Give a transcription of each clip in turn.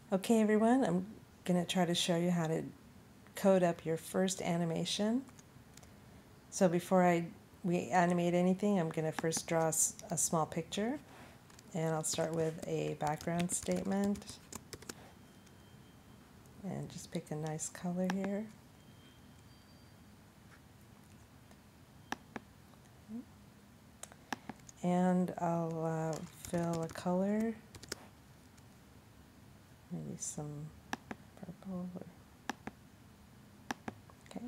Okay everyone, I'm going to try to show you how to code up your first animation. So before we animate anything, I'm going to first draw a small picture, and I'll start with a background statement and just pick a nice color here. And I'll fill a color, maybe some purple. Okay.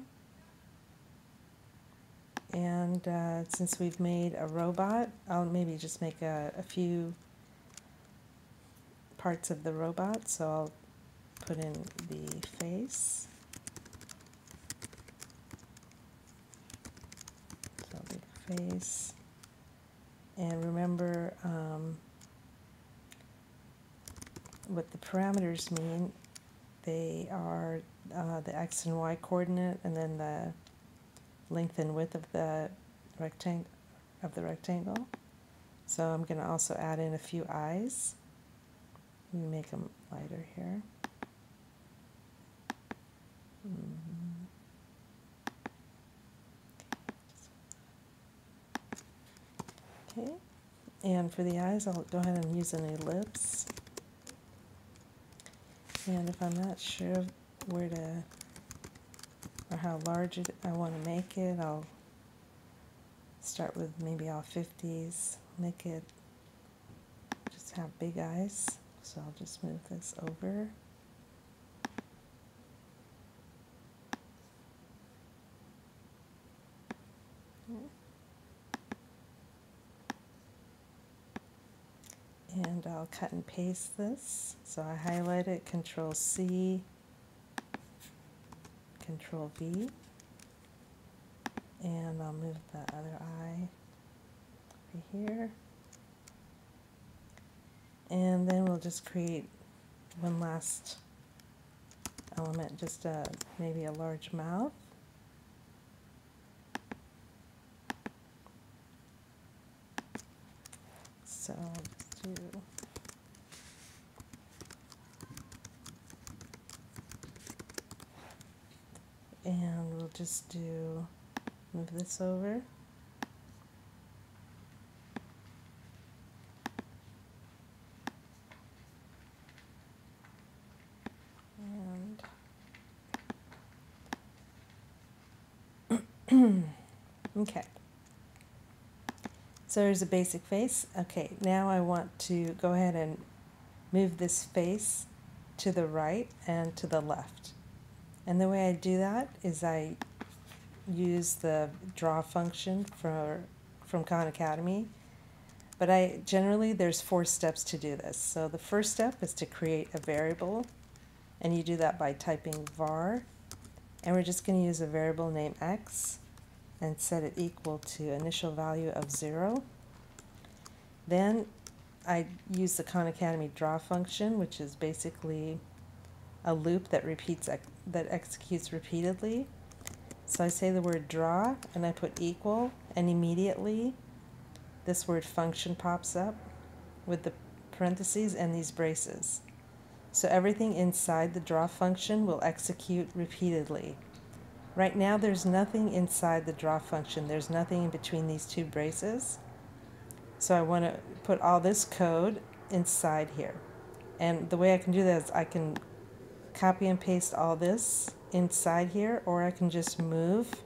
And since we've made a robot, I'll maybe just make a few parts of the robot. So I'll put in the face. So the face. And remember what the parameters mean. They are the x and y coordinate, and then the length and width of the rectangle. So I'm going to also add in a few eyes. Let me make them lighter here. Okay, and for the eyes, I'll go ahead and use an ellipse. And if I'm not sure where to, or how large I want to make it, I'll start with maybe all 50s, make it just have big eyes. So I'll just move this over. And I'll cut and paste this. So I highlight it, Control C, Control V, and I'll move the other eye over here. And then we'll just create one last element, just maybe a large mouth. So let's do and we'll just move this over. And okay. So there's a basic face. Okay, now I want to go ahead and move this face to the right and to the left. And the way I do that is I use the draw function from Khan Academy. But generally there's 4 steps to do this. So the first step is to create a variable, and you do that by typing var, and we're just going to use a variable named x and set it equal to initial value of 0. Then I use the Khan Academy draw function, which is basically a loop that executes repeatedly. So I say the word draw and I put equal, and immediately this word function pops up with the parentheses and these braces. So everything inside the draw function will execute repeatedly. Right now there's nothing inside the draw function. There's nothing in between these 2 braces. So I want to put all this code inside here. And the way I can do that is I can copy and paste all this inside here, or I can just move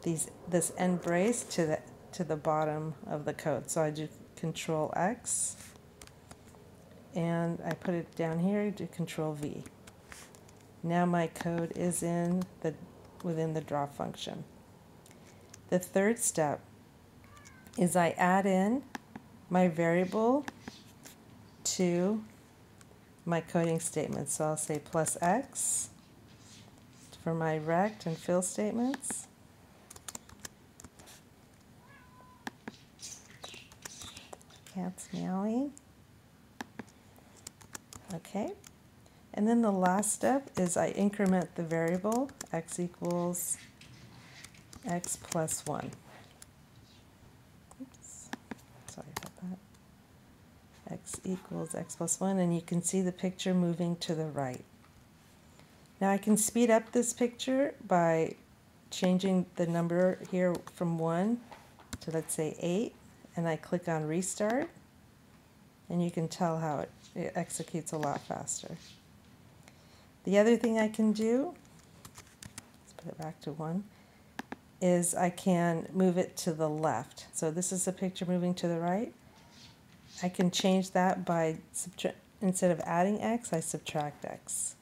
this end brace to the bottom of the code. So I do Control X, and I put it down here, do Control V. Now my code is within the draw function. The third step is I add in my variable to my coding statement. So I'll say plus X for my rect and fill statements. Cat's meowing. Okay. And then the last step is I increment the variable x equals x plus 1. Oops. Sorry about that. X equals x plus 1, and you can see the picture moving to the right. Now I can speed up this picture by changing the number here from 1 to, let's say, 8, and I click on restart, and you can tell how it executes a lot faster. The other thing I can do, let's put it back to 1, is I can move it to the left. So this is a picture moving to the right. I can change that by, instead of adding x, I subtract x.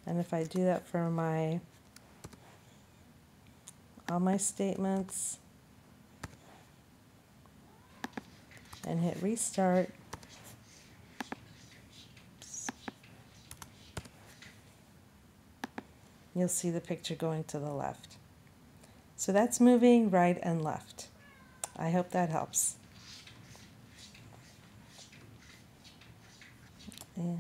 And if I do that for all my statements and hit restart, you'll see the picture going to the left. So that's moving right and left. I hope that helps. And